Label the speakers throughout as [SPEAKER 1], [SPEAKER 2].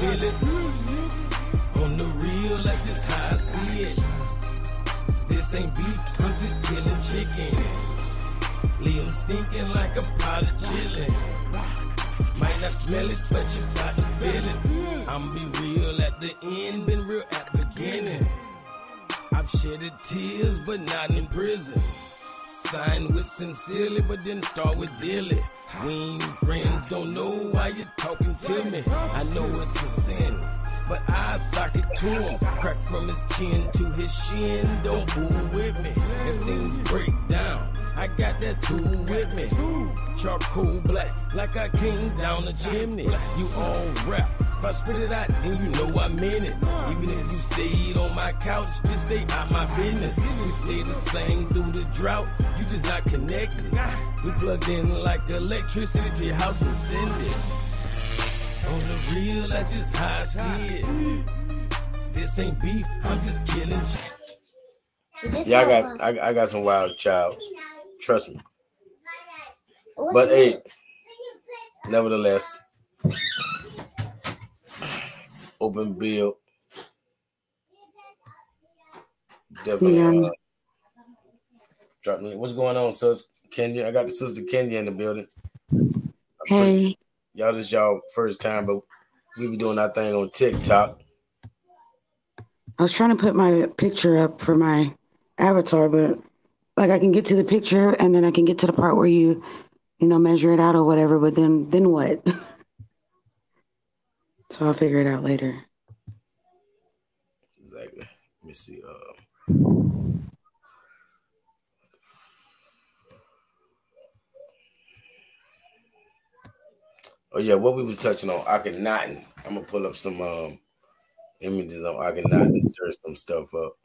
[SPEAKER 1] feel it. On the real, that's just how I see it. This ain't beef, I'm just killing chicken. Leave them stinking like a pot of chili. Might not smell it, but you got to feel it. I'm be real at the end, been real at the beginning. I've shedded tears, but not in prison. Signed with sincerely, but didn't start with dilly. We ain't friends, don't know why you're talking to me. I know it's a sin, but I sock it to him. Crack from his chin to his shin, don't fool with me. If things break down, I got that tool with me. Charcoal black, like I came down the chimney. You all rap, if I spit it out, then you know I meant it. Even if you stayed on my couch, just stay out my business. We stay the same through the drought, you just not connected. We plugged in like electricity to your house and send it. On the real, that's just how I see it. This ain't beef, I'm just killing shit.
[SPEAKER 2] Yeah, I got some wild child. Trust me. But hey, nevertheless, open bill. Definitely. Drop me. What's going on, sis? Kenya? I got the sister Kenya in the building.
[SPEAKER 3] Hey.
[SPEAKER 2] Y'all, this y'all first time, but we be doing our thing on TikTok.
[SPEAKER 3] I was trying to put my picture up for my avatar, but like I can get to the picture and then I can get to the part where you measure it out or whatever, but then what? So I'll figure it out later.
[SPEAKER 2] Exactly. Let me see. Oh yeah, what we was touching on Akhenaten. I'm gonna pull up some images on Akhenaten and stir some stuff up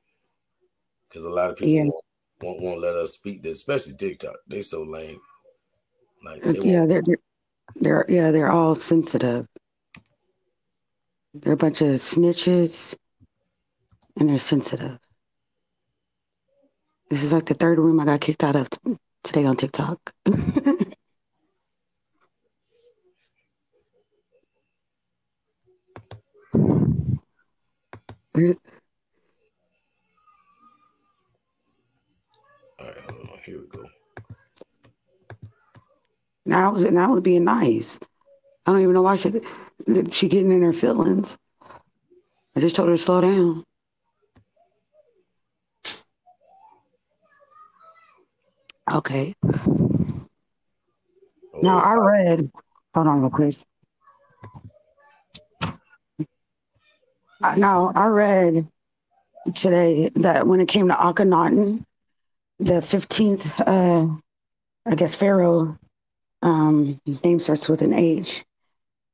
[SPEAKER 2] because a lot of people won't let us speak this, especially TikTok. They so lame. Like
[SPEAKER 3] they're all sensitive. They're a bunch of snitches, and they're sensitive. This is like the third room I got kicked out of today on TikTok.
[SPEAKER 2] All right, hold on. Here we go.
[SPEAKER 3] Now I was being nice. I don't even know why she getting in her feelings. I just told her to slow down. Okay. Now I read. Hold on real quick. Now I read today that when it came to Akhenaten, the 15th, I guess Pharaoh, his name starts with an H,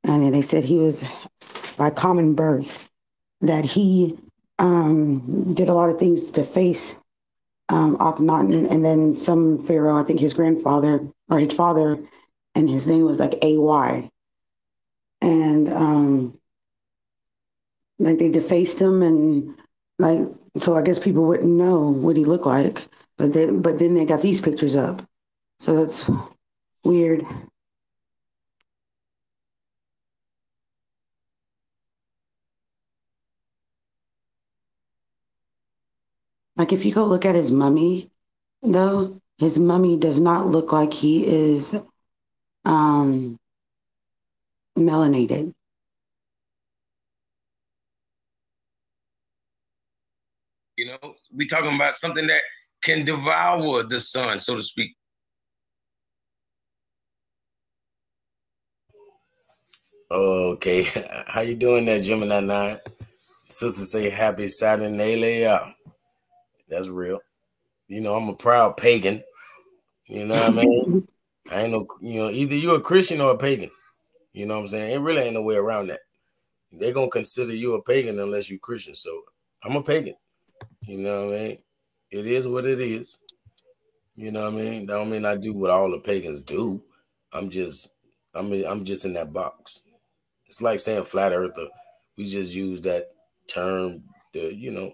[SPEAKER 3] and they said he was by common birth, that he did a lot of things to face Akhenaten, and then some Pharaoh, I think his grandfather or his father, and his name was like AY, and like they defaced him, and like so I guess people wouldn't know what he looked like, but then they got these pictures up, so that's weird. Like if you go look at his mummy, though, his mummy does not look like he is melanated.
[SPEAKER 1] You know, we talking about something that can devour the sun, so to speak.
[SPEAKER 2] Okay, how you doing there, Gemini 9? Sister say happy Saturday. That's real. You know, I'm a proud pagan. You know what I mean? I ain't no, either you're a Christian or a pagan. You know what I'm saying? It really ain't no way around that. They're going to consider you a pagan unless you're Christian. So I'm a pagan. You know what I mean? It is what it is. You know what I mean? That don't mean I do what all the pagans do. I'm just in that box. It's like saying flat earther. We just use that term to,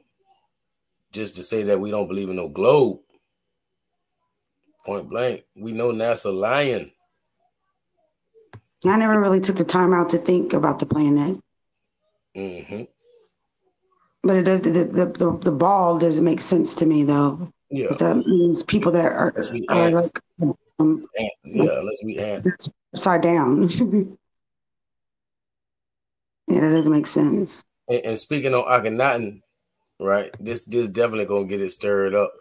[SPEAKER 2] just to say that we don't believe in no globe. Point blank. We know NASA lying.
[SPEAKER 3] I never really took the time out to think about the planet.
[SPEAKER 2] Mm-hmm.
[SPEAKER 3] But it does, the ball doesn't make sense to me though.
[SPEAKER 2] Yeah.
[SPEAKER 3] Because that means people that are
[SPEAKER 2] ants.
[SPEAKER 3] like
[SPEAKER 2] Ants. Yeah, let's be ants.
[SPEAKER 3] upside down. Yeah, that doesn't make sense.
[SPEAKER 2] And speaking on Akhenaten, right? This definitely gonna get it stirred up.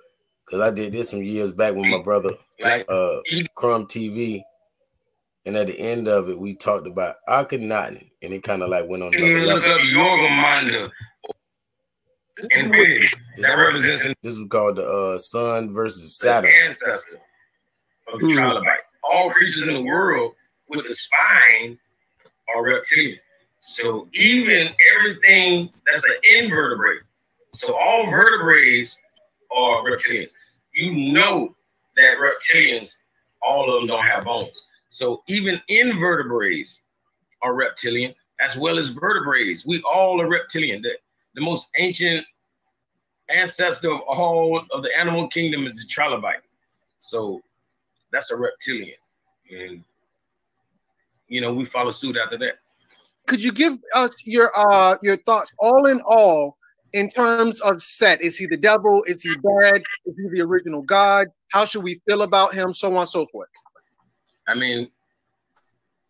[SPEAKER 2] Cause I did this some years back with my brother, Crumb TV. And at the end of it, we talked about Akhenaten, and it kind of like went on another level. Look up Yogamanda. That represents. This was called the Sun versus Saturn. Ancestor of the trilobite. All creatures in the world with the spine are reptilian. So even everything that's an invertebrate. So all vertebrates are reptilians. You know that reptilians, all of them don't have bones. So even invertebrates are reptilian as well as vertebrates. We all are reptilian. The most ancient ancestor of all of the animal kingdom is the trilobite. So that's a reptilian. And, you know, we follow suit after that.
[SPEAKER 4] Could you give us your thoughts all in all in terms of Set? Is he the devil? Is he bad? Is he the original God? How should we feel about him? So on and so forth.
[SPEAKER 2] I mean,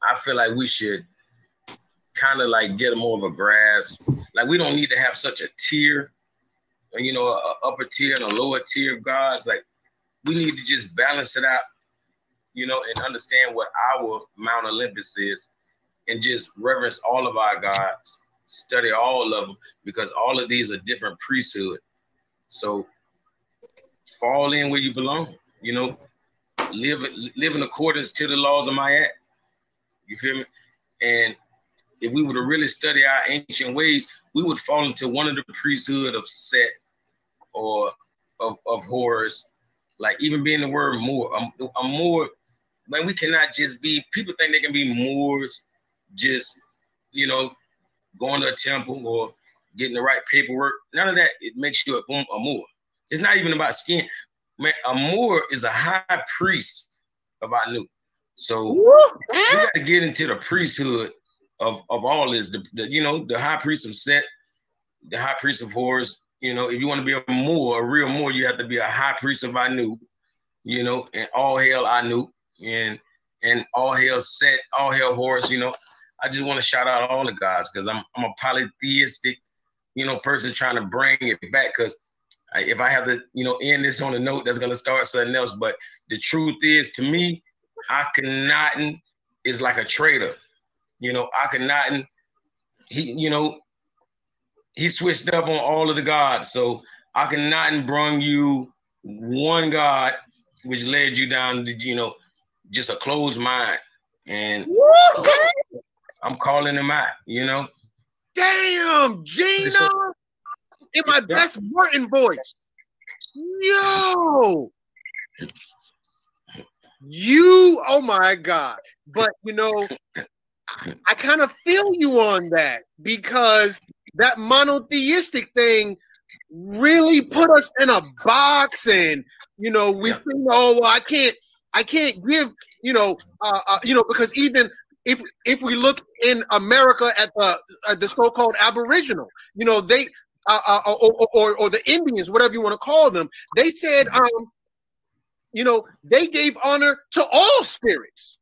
[SPEAKER 2] I feel like we should kind of like get more of a grasp. Like we don't need to have such a tier, you know, an upper tier and a lower tier of gods. Like we need to just balance it out, you know, and understand what our Mount Olympus is. And just reverence all of our gods, study all of them, because all of these are different priesthood. So fall in where you belong, you know, live in accordance to the laws of Mayat. You feel me? And if we were to really study our ancient ways, we would fall into one of the priesthood of Set or of Horus, like even being the word Moor. A Moor, man, we cannot just be, people think they can be Moors, just, you know, going to a temple or getting the right paperwork. None of that, it makes you a Moor. It's not even about skin. Man, a Moor is a high priest of Anu. So we got to get into the priesthood of all this. You know, the high priest of Set, the high priest of Horus. You know, if you want to be a Moor, a real Moor, you have to be a high priest of Anu. You know, and all hail Anu, and all hail Set, all hail Horus. You know, I just want to shout out all the gods because I'm a polytheistic, you know, person trying to bring it back. Because if I have to, you know, end this on a note that's gonna start something else, but the truth is, to me, Akhenaten is like a traitor. You know, Akhenaten, he switched up on all of the gods. So Akhenaten brung you one god, which led you down to, you know, just a closed mind. And I'm calling him out, you know.
[SPEAKER 4] Damn, Gina, in my best Martin voice. Yo, oh my God. But, you know, I kind of feel you on that because that monotheistic thing really put us in a box, and, you know, we think, oh, well, I can't give, you know, because even if we look in America at the so-called Aboriginal, you know, they or the Indians, whatever you want to call them, they said, you know, they gave honor to all spirits.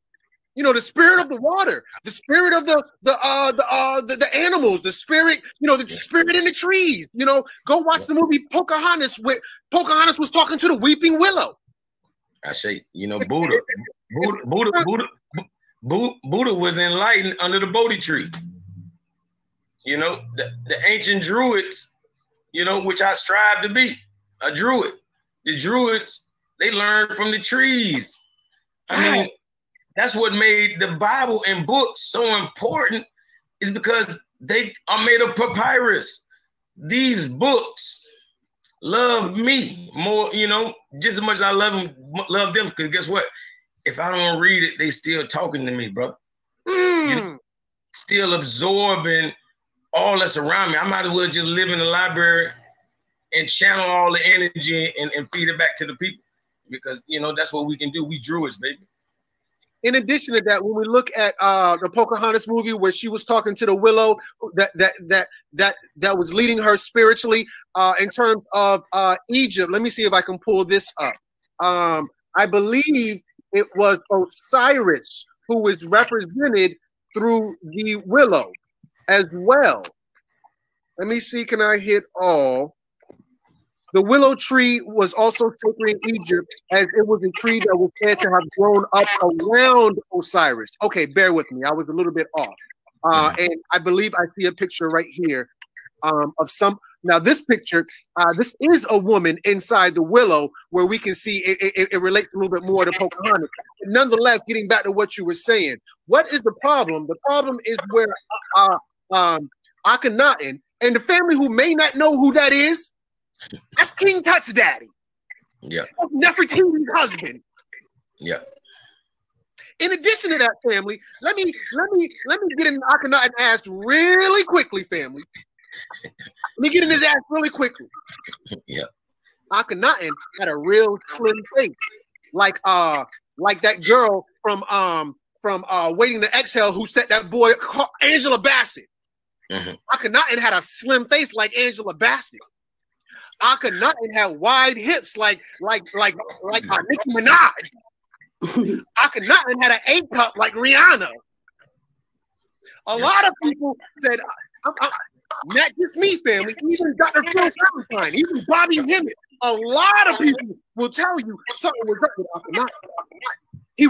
[SPEAKER 4] You know, the spirit of the water, the spirit of the animals, the spirit, you know, the spirit in the trees. You know, go watch the movie Pocahontas. Pocahontas was talking to the weeping willow.
[SPEAKER 2] I say, you know, Buddha was enlightened under the Bodhi tree. You know, the ancient Druids, you know, which I strive to be a Druid. The Druids, they learned from the trees. I mean, that's what made the Bible and books so important, is because they are made of papyrus. These books love me more, you know, just as much as I love them, because guess what? If I don't read it, they still talking to me, bro. You know, still absorbing all that's around me. I might as well just live in the library and channel all the energy and feed it back to the people, because, you know, that's what we can do. We Druids, baby.
[SPEAKER 4] In addition to that, when we look at the Pocahontas movie where she was talking to the willow that was leading her spiritually, in terms of Egypt, let me see if I can pull this up. I believe it was Osiris who was represented through the willow as well. Let me see, can I hit all? The willow tree was also sacred in Egypt, as it was a tree that was said to have grown up around Osiris. Okay, bear with me. I was a little bit off. And I believe I see a picture right here of some. Now, this picture, this is a woman inside the willow where we can see it relates a little bit more to Pocahontas. But nonetheless, getting back to what you were saying, what is the problem? The problem is where Akhenaten and the family who may not know who that is, that's King Tut's daddy.
[SPEAKER 2] Yeah.
[SPEAKER 4] That's Nefertiti's husband.
[SPEAKER 2] Yeah.
[SPEAKER 4] In addition to that, family, let me get in Akhenaten's ass really quickly, family. Let me get in his ass really quickly.
[SPEAKER 2] Yeah.
[SPEAKER 4] Akhenaten had a real slim face, like that girl from Waiting to Exhale who set that boy Angela Bassett. Akhenaten had a slim face like Angela Bassett. Akhenaten had wide hips like Nicki Minaj. Akhenaten had an A cup like Rihanna. A lot of people said, not just me, family, even Dr. Phil Valentine, even Bobby Hemmett, a lot of people will tell you something was up with Akhenaten. He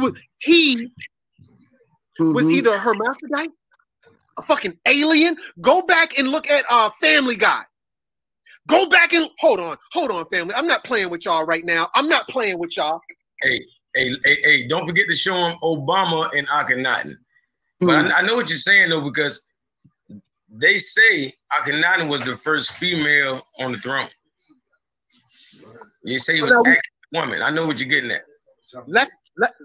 [SPEAKER 4] was either a hermaphrodite, a fucking alien. Go back and look at Family Guy. Go back and hold on, family. I'm not playing with y'all right now. I'm not playing with y'all.
[SPEAKER 2] Hey, don't forget to show him Obama and Akhenaten. But I know what you're saying, though, because they say Akhenaten was the first female on the throne. You say he was actually a woman. I know what you're getting at.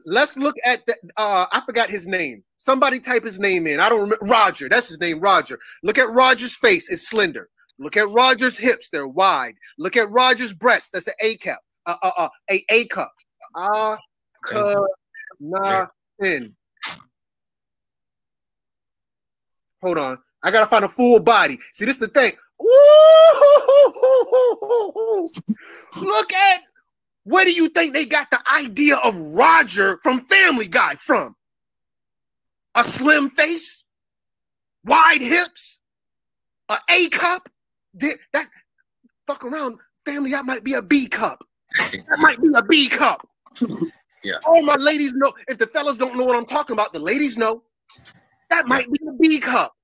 [SPEAKER 4] Let's look at the, I forgot his name. Somebody type his name in. I don't remember. Roger. That's his name, Roger. Look at Roger's face. It's slender. Look at Roger's hips. They're wide. Look at Roger's breast. That's an A cup. A cup. Akhenaten. Hold on. I gotta find a full body. See, this is the thing. Ooh, look at, where do you think they got the idea of Roger from Family Guy from? A slim face, wide hips, a A cup. That fuck around, family. That might be a B cup. That might be a B cup.
[SPEAKER 2] Yeah.
[SPEAKER 4] All my ladies know. If the fellas don't know what I'm talking about, the ladies know. That might be a B cup.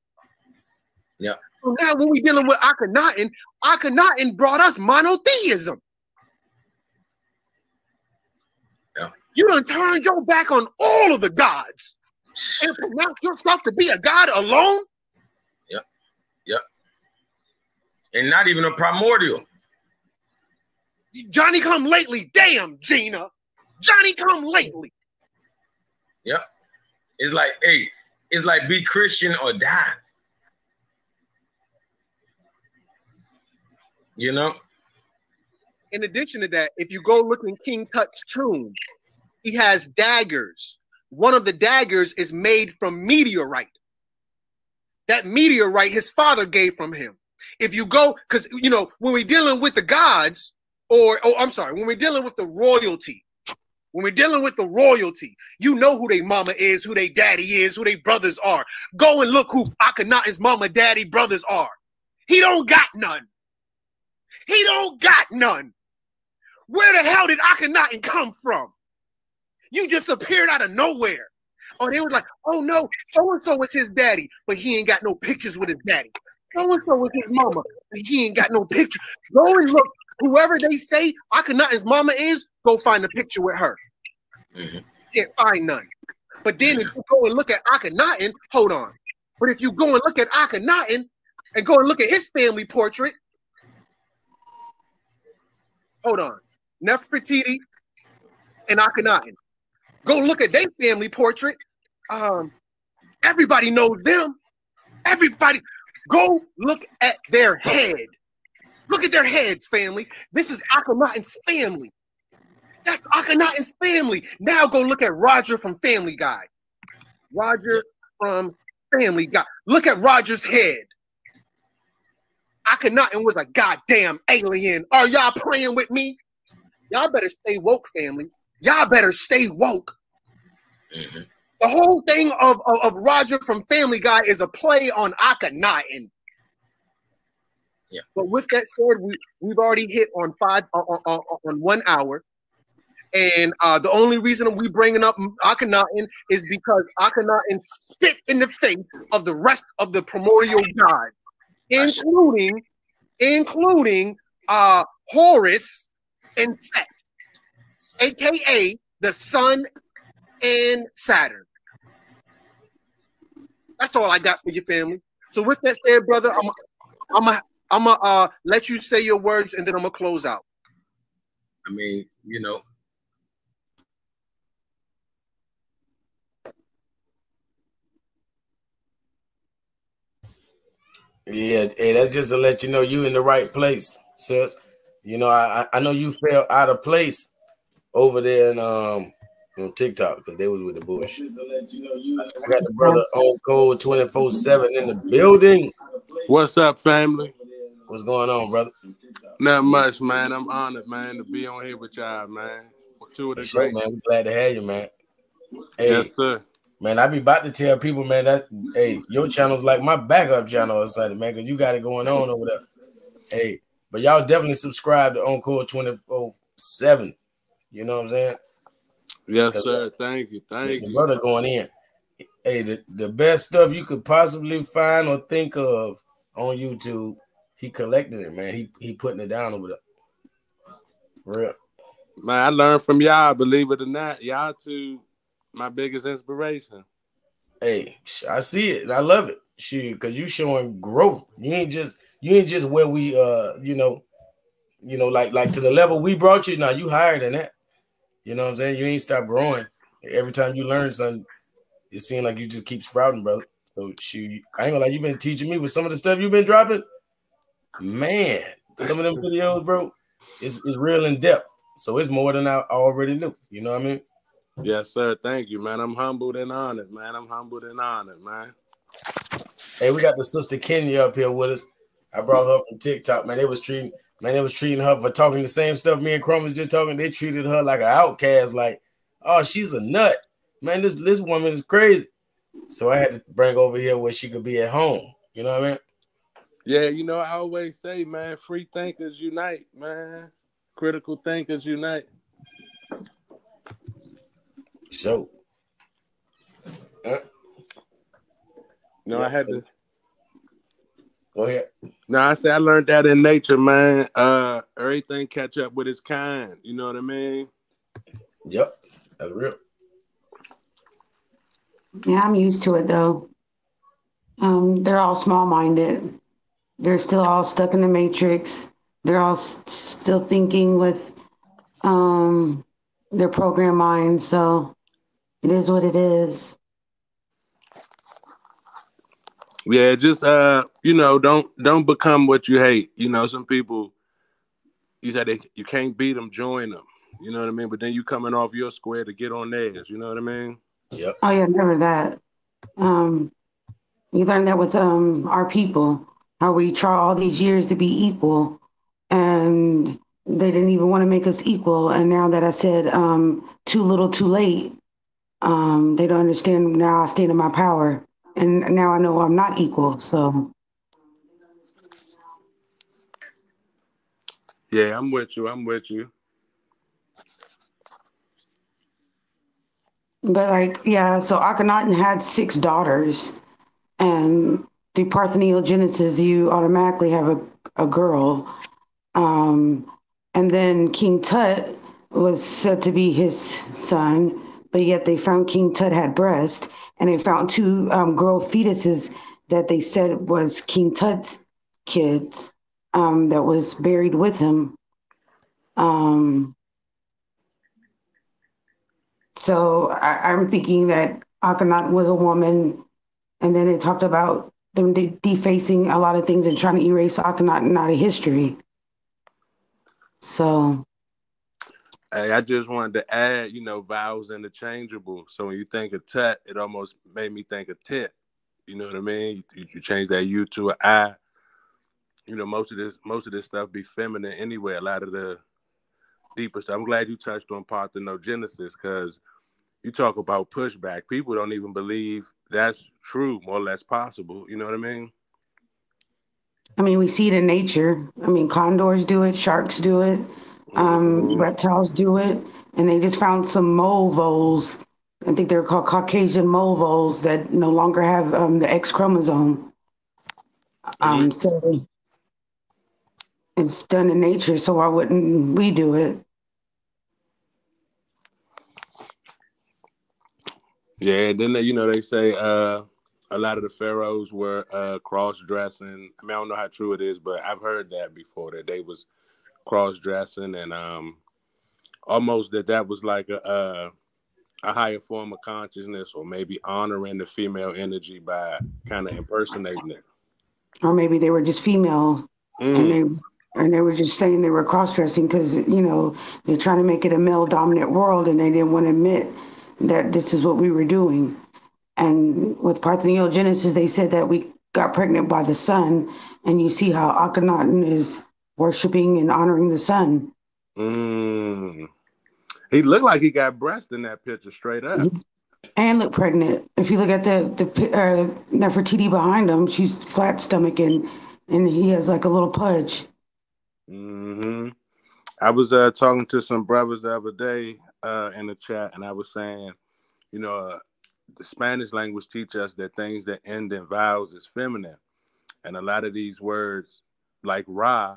[SPEAKER 2] Yeah.
[SPEAKER 4] So now when we dealing with Akhenaten, Akhenaten brought us monotheism.
[SPEAKER 2] Yeah.
[SPEAKER 4] You done turned your back on all of the gods and pronounce yourself to be a god alone?
[SPEAKER 2] Yep. Yep. And not even a primordial.
[SPEAKER 4] Johnny come lately. Damn, Gina. Johnny come lately.
[SPEAKER 2] Yep. It's like, hey, it's like be Christian or die. You know?
[SPEAKER 4] In addition to that, if you go look in King Tut's tomb, he has daggers. One of the daggers is made from meteorite. That meteorite his father gave from him. If you go, because, you know, when we're dealing with the gods, when we're dealing with the royalty, you know who their mama is, who their daddy is, who their brothers are. Go and look who Akhenaten's mama, daddy, brothers are. He don't got none. He don't got none. Where the hell did Akhenaten come from? You just appeared out of nowhere. Oh, they were like, oh no, so-and-so is his daddy, but he ain't got no pictures with his daddy. So-and-so is his mama, but he ain't got no picture. Go and look. Whoever they say Akhenaten's mama is, go find a picture with her. Can't find none. But then if you go and look at Akhenaten, hold on. But if you go and look at Akhenaten and go and look at his family portrait, hold on. Nefertiti and Akhenaten. Go look at their family portrait. Everybody knows them. Everybody. Go look at their head. Look at their heads, family. This is Akhenaten's family. That's Akhenaten's family. Now go look at Roger from Family Guy. Roger from Family Guy. Look at Roger's head. Akhenaten was a goddamn alien. Are y'all playing with me? Y'all better stay woke, family. Y'all better stay woke. Mm-hmm. The whole thing of Roger from Family Guy is a play on Akhenaten. Yeah. But with that said, we've already hit on 1 hour. And the only reason we bringing up Akhenaten is because Akhenaten spit in the face of the rest of the primordial god, including Horus and Set, aka the Sun and Saturn. That's all I got for your family. So with that said, brother, I'm gonna let you say your words and then I'm gonna close out.
[SPEAKER 2] I mean, you know. Yeah, hey, that's just to let you know you in the right place, sis. You know, I know you fell out of place over there in on TikTok because they was with the bush. Just to let you know, I got the brother OnCode247 in the building.
[SPEAKER 5] What's up, family?
[SPEAKER 2] What's going on, brother?
[SPEAKER 5] Not much, man. I'm honored, man, to be on here with y'all, man. Two of the
[SPEAKER 2] great, man. We're glad to have you, man. Hey,
[SPEAKER 5] yes, sir.
[SPEAKER 2] Man, I be about to tell people, man, that hey, your channel's like my backup channel or something, man, because you got it going on over there. Hey, but y'all definitely subscribe to OnCode247. You know what I'm saying?
[SPEAKER 5] Yes, sir. Thank you. Thank you.
[SPEAKER 2] Brother going in. Hey, the best stuff you could possibly find or think of on YouTube, he collected it, man. He putting it down over there. For real.
[SPEAKER 5] Man, I learned from y'all, believe it or not. Y'all two my biggest inspiration.
[SPEAKER 2] Hey, I see it and I love it. Shoot, because you showing growth. You ain't just where we like to the level we brought you. Now you higher than that. You know what I'm saying? You ain't stopped growing. Every time you learn something, it seems like you just keep sprouting, brother. So shoot, I ain't gonna lie, you've been teaching me with some of the stuff you've been dropping. Man, some of them videos, bro, it's real in depth. So it's more than I already knew. You know what I mean?
[SPEAKER 5] Yes, sir. Thank you, man. I'm humbled and honored, man. Man.
[SPEAKER 2] Hey, we got the sister Kenya up here with us. I brought her from TikTok, man. They was treating her for talking the same stuff me and Chrome was just talking. They treated her like an outcast, like, oh, she's a nut. Man, this woman is crazy. So I had to bring over here where she could be at home. You know what I mean?
[SPEAKER 5] Yeah, you know, I always say, man, free thinkers unite, man. Critical thinkers unite.
[SPEAKER 2] So,
[SPEAKER 5] no, I had to
[SPEAKER 2] go ahead.
[SPEAKER 5] No, I say I learned that in nature, man. Everything catch up with its kind. You know what I mean?
[SPEAKER 2] Yep, that's real.
[SPEAKER 3] Yeah, I'm used to it though. They're all small-minded. They're still all stuck in the matrix. They're all still thinking with their program mind. So it is what it is.
[SPEAKER 5] Yeah, just you know, don't become what you hate. You know, some people, you said you can't beat them, join them. You know what I mean? But then you coming off your square to get on theirs. You know what I mean?
[SPEAKER 2] Yep.
[SPEAKER 3] Oh yeah, never that. We learned that with our people, how we try all these years to be equal, and they didn't even want to make us equal. And now that I said too little, too late, they don't understand. Now I stand in my power, and now I know I'm not equal. So
[SPEAKER 5] yeah, I'm with you.
[SPEAKER 3] But like, yeah, so Akhenaten had 6 daughters, and through parthenogenesis, you automatically have a girl. And then King Tut was said to be his son, but yet they found King Tut had breast, and they found 2 girl fetuses that they said was King Tut's kids that was buried with him. So I'm thinking that Akhenaten was a woman, and then they talked about them defacing a lot of things and trying to erase Akhenaten out of history. So
[SPEAKER 5] Hey, I just wanted to add, vowels interchangeable. So when you think of Tut, it almost made me think of Tit. You know what I mean? You change that U to an I. Most of this stuff be feminine anyway. A lot of the deeper stuff. I'm glad you touched on parthenogenesis because you talk about pushback. People don't even believe that's true, more or less possible. You know what I mean?
[SPEAKER 3] I mean, we see it in nature. I mean, condors do it, sharks do it, reptiles do it, and they just found some mole voles. I think they're called Caucasian mole voles that no longer have the X chromosome. So it's done in nature. So why wouldn't we do it?
[SPEAKER 5] Yeah, then they say a lot of the pharaohs were cross-dressing. I mean, I don't know how true it is, but I've heard that before, that they was cross-dressing and almost that was like a higher form of consciousness, or maybe honoring the female energy by kind of impersonating it.
[SPEAKER 3] Or maybe they were just female and they were just saying they were cross-dressing because, they're trying to make it a male-dominant world and they didn't want to admit that this is what we were doing. And with parthenogenesis, they said that we got pregnant by the sun, and you see how Akhenaten is worshiping and honoring the sun.
[SPEAKER 5] He looked like he got breast in that picture, straight up.
[SPEAKER 3] And look pregnant. If you look at the Nefertiti behind him, she's flat stomach and he has like a little pudge.
[SPEAKER 5] I was talking to some brothers the other day in the chat, and I was saying, the Spanish language teach us that things that end in vowels is feminine. And a lot of these words, like Ra,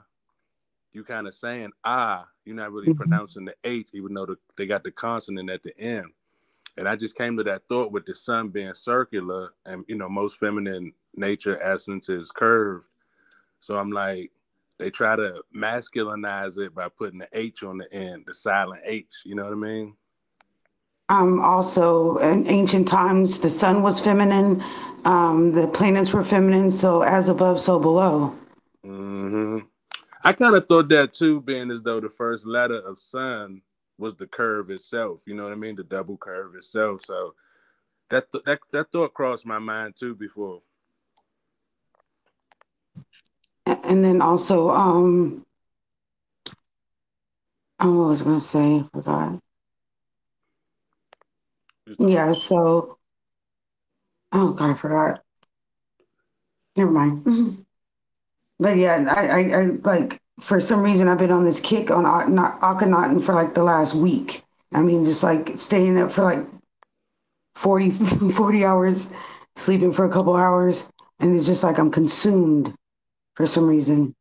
[SPEAKER 5] you kind of saying you're not really pronouncing the H, even though they got the consonant at the end. And I just came to that thought with the sun being circular and, most feminine nature essence is curved. So I'm like, they try to masculinize it by putting the H on the end, the silent H. You know what I mean?
[SPEAKER 3] Also, in ancient times, the sun was feminine. The planets were feminine. So as above, so below.
[SPEAKER 5] I kind of thought that too, being as though the first letter of sun was the curve itself. You know what I mean? The double curve itself. So that thought crossed my mind too before.
[SPEAKER 3] And then also, what was I going to say? I forgot. Yeah, so, oh God, I forgot. Never mind. But yeah, I like, for some reason, I've been on this kick on Akhenaten for like the last week. I mean, just like staying up for like 40 hours, sleeping for a couple hours. And it's just like I'm consumed for some reason.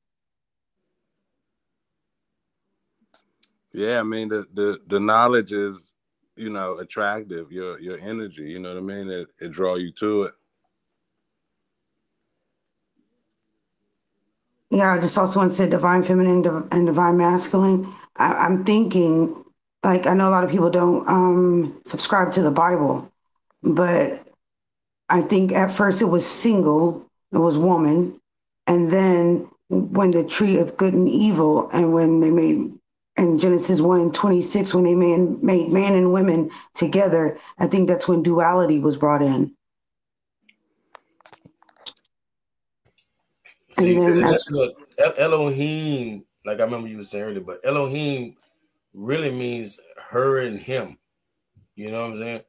[SPEAKER 5] Yeah, I mean, the knowledge is, attractive, your energy, you know what I mean? It draw you to it.
[SPEAKER 3] Yeah, I just also want to say divine feminine and divine masculine. I'm thinking, like, I know a lot of people don't subscribe to the Bible, but I think at first it was single, it was woman. And then when the tree of good and evil, and when they made, in Genesis 1:26, when they made man and women together, I think that's when duality was brought in.
[SPEAKER 2] See, that's what Elohim, like I remember you were saying earlier, but Elohim really means her and him. You know what I'm saying?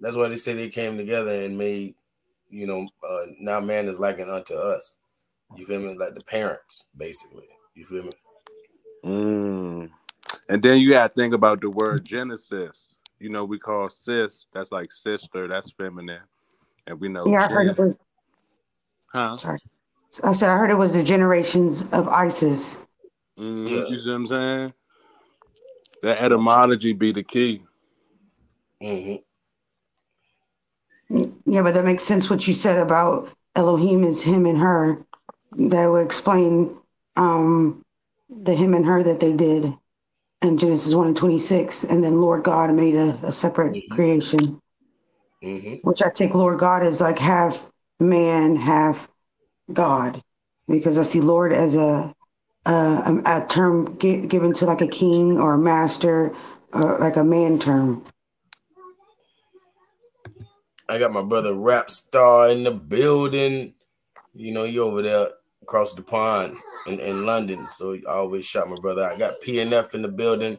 [SPEAKER 2] That's why they say they came together and made, now man is likened unto us. You feel me? Like the parents, basically. You feel me?
[SPEAKER 5] And then you got to think about the word Genesis. We call sis, that's like sister, that's feminine. And we know.
[SPEAKER 3] Yeah, I heard it was. Sorry. I said I heard it was the generations of Isis.
[SPEAKER 5] Yeah. You see what I'm saying? That etymology be the key.
[SPEAKER 3] Yeah, but that makes sense what you said about Elohim is him and her. That would explain the him and her that they did in Genesis 1:26, and then Lord God made a separate creation, which I take Lord God as like half man, half God, because I see Lord as a a term given to like a king or a master, or like a man term.
[SPEAKER 2] I got my brother Rap Star in the building. You know, he over there across the pond in London. So I always shot my brother. I got PNF in the building.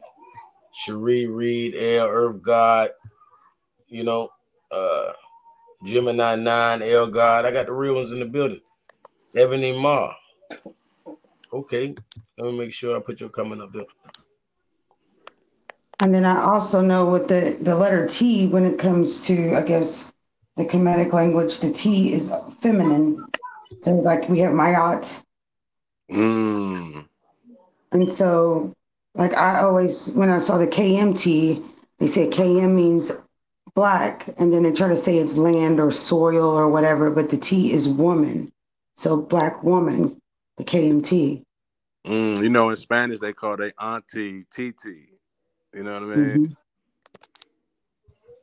[SPEAKER 2] Cherie Reed, L Earth God, you know, Gemini 9, L God. I got the real ones in the building. Ebony Ma. Okay. Let me make sure I put your comment up there.
[SPEAKER 3] And then I also know with the letter T, when it comes to, I guess, the Kemetic language, the T is feminine. So like we have Mayat. And so like I always, when I saw the KMT, they said KM means black, and then they try to say it's land or soil or whatever, but the T is woman. So black woman, the KMT.
[SPEAKER 5] You know, in Spanish they call they auntie Titi. You know what I mean?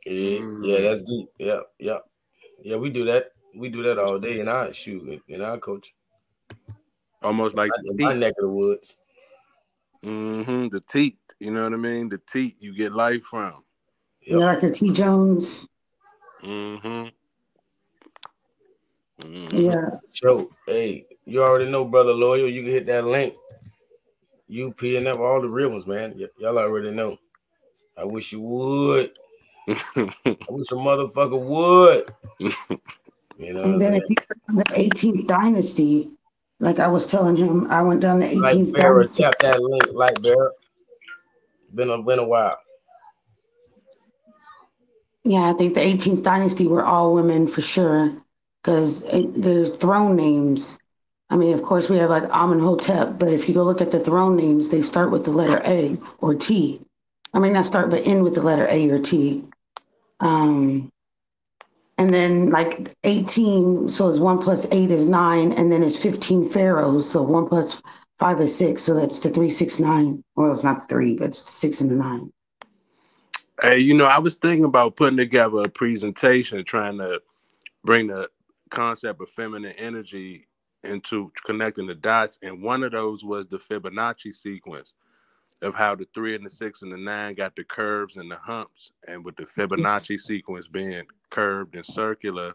[SPEAKER 2] Yeah, that's deep. Yeah, we do that. We do that all day in our coach.
[SPEAKER 5] Almost like
[SPEAKER 2] in my neck of the woods.
[SPEAKER 5] The teat. You know what I mean? The teat you get life from.
[SPEAKER 3] Yep. Yeah, like your T Jones. Yeah.
[SPEAKER 2] So, hey, you already know, brother Loyal. You can hit that link. UP and them, all the real ones, man. Y'all already know. I wish you would. I wish a motherfucker would. You know.
[SPEAKER 3] And then if you the 18th dynasty, like I was telling him, I went down the 18th
[SPEAKER 2] dynasty. Tap that link, Light Bearer. Been a while.
[SPEAKER 3] Yeah, I think the 18th dynasty were all women for sure, because there's throne names. I mean, of course, we have like Amenhotep, but if you go look at the throne names, they start with the letter A or T. I mean, not start, but end with the letter A or T. And then like 18, so it's 1 plus 8 is 9, and then it's 15 pharaohs, so 1 plus 5 is 6, so that's the 3, 6, 9. Well, it's not the 3, but it's the 6 and the 9.
[SPEAKER 5] Hey, you know, I was thinking about putting together a presentation trying to bring the concept of feminine energy into connecting the dots, and one of those was the Fibonacci sequence of how the 3 and the 6 and the 9 got the curves and the humps, and with the Fibonacci sequence being curved and circular,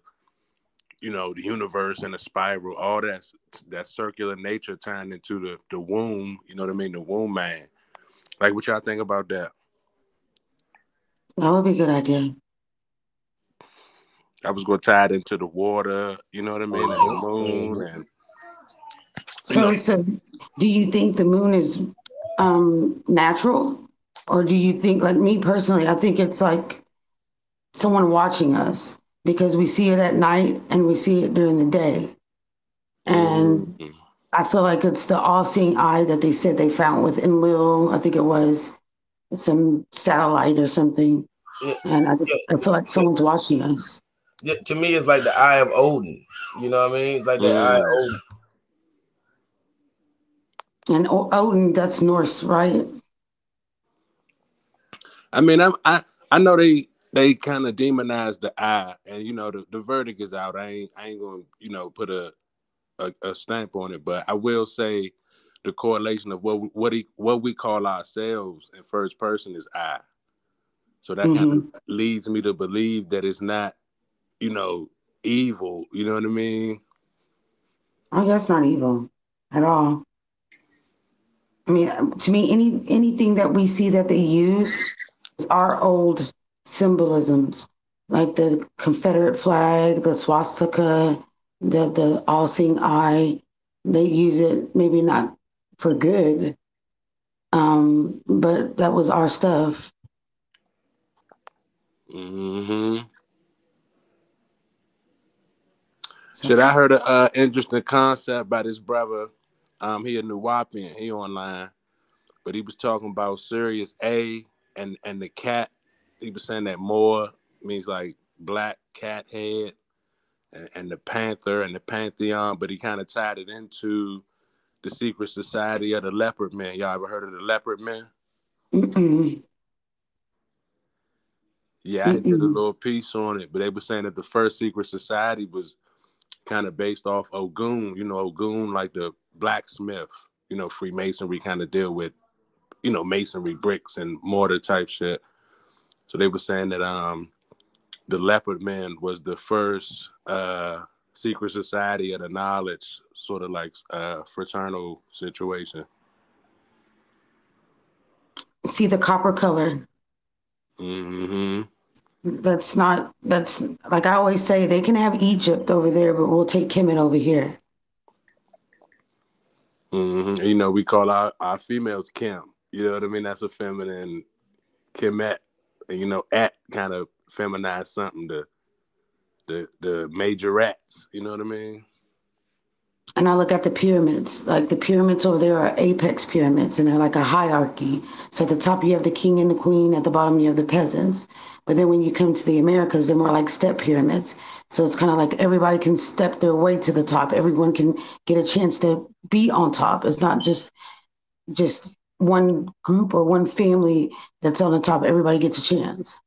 [SPEAKER 5] you know, the universe and the spiral, all that circular nature tying into the womb, you know what I mean, the womb man. Like, what y'all think about that?
[SPEAKER 3] That would be a good idea.
[SPEAKER 5] I was going to tie it into the water, you know what I mean, and the moon. And
[SPEAKER 3] so do you think the moon is natural, or do you think, like me personally, I think it's like someone watching us, because we see it at night and we see it during the day, and I feel like it's the all-seeing eye that they said they found with Enlil. I think it was some satellite or something, and I feel like someone's watching us.
[SPEAKER 2] Yeah, to me, it's like the eye of Odin. You know what I mean? It's like the eye of Odin.
[SPEAKER 3] And Odin, that's Norse, right?
[SPEAKER 5] I mean, I know they kind of demonize the eye, and you know the verdict is out. I ain't gonna, you know, put a stamp on it, but I will say the correlation of what we call ourselves in first person is I. So that kind of leads me to believe that it's not, you know, evil. You know what I mean?
[SPEAKER 3] Oh, that's not evil at all. I mean, to me, anything that we see that they use is our old symbolisms, like the Confederate flag, the swastika, the all-seeing eye. They use it maybe not for good, but that was our stuff.
[SPEAKER 5] Shit, I heard an interesting concept by this brother. He a Nuwapian. He online, but he was talking about Sirius A and the cat. He was saying that more means like black cat head, and the panther and the pantheon, but he kind of tied it into the secret society of the leopard men. Y'all ever heard of the leopard men? Yeah, I did a little piece on it, but they were saying that the first secret society was kind of based off Ogun, you know, Ogun, like the blacksmith, Freemasonry kind of deal with, masonry, bricks and mortar type shit. So they were saying that the Leopard Men was the first secret society of the knowledge, sort of like fraternal situation.
[SPEAKER 3] See the copper color.
[SPEAKER 5] Mm-hmm.
[SPEAKER 3] That's like I always say, they can have Egypt over there, but we'll take Kemet over here.
[SPEAKER 5] Mm-hmm. We call our females Kim. You know what I mean? That's a feminine Kemet. And at kind of feminized something, the majorets. You know what I mean?
[SPEAKER 3] And I look at the pyramids. Like the pyramids over there are apex pyramids, and they're like a hierarchy. So at the top you have the king and the queen. At the bottom you have the peasants. But then when you come to the Americas, they're more like step pyramids. So it's kind of like everybody can step their way to the top. Everyone can get a chance to be on top. It's not just one group or one family that's on the top. Everybody gets a chance.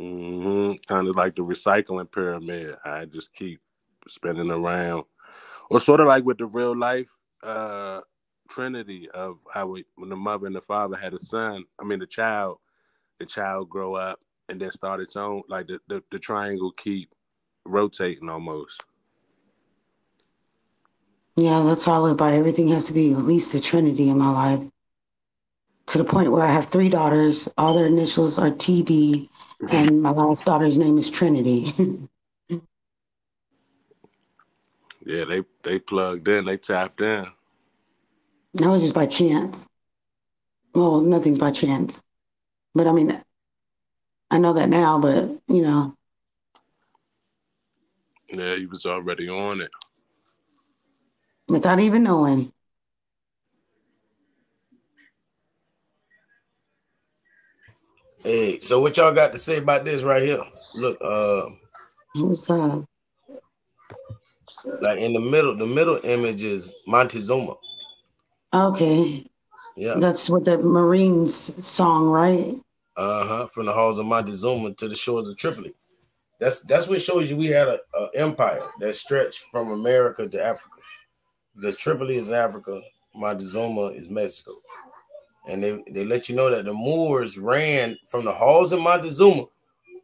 [SPEAKER 5] Mm-hmm. Kind of like the recycling pyramid. I just keep spinning around. Or sort of like with the real life trinity of how when the mother and the father had the child grow up and then start its own, like the triangle keep rotating almost.
[SPEAKER 3] Yeah, that's all I live by. Everything has to be at least a trinity in my life. To the point where I have 3 daughters. All their initials are TB, and my last daughter's name is Trinity.
[SPEAKER 5] Yeah, they plugged in, they tapped in.
[SPEAKER 3] That was just by chance. Well, nothing's by chance. But I mean, I know that now, but
[SPEAKER 5] Yeah, he was already on it.
[SPEAKER 3] Without even knowing.
[SPEAKER 2] Hey, so what y'all got to say about this right here? Look,
[SPEAKER 3] Who's that?
[SPEAKER 2] like in the middle image is Montezuma.
[SPEAKER 3] Okay.
[SPEAKER 2] Yeah.
[SPEAKER 3] That's what the Marines song, right?
[SPEAKER 2] From the halls of Montezuma to the shores of Tripoli. That's what shows you we had a empire that stretched from America to Africa. Because Tripoli is Africa, Montezuma is Mexico. And they let you know that the Moors ran from the halls of Montezuma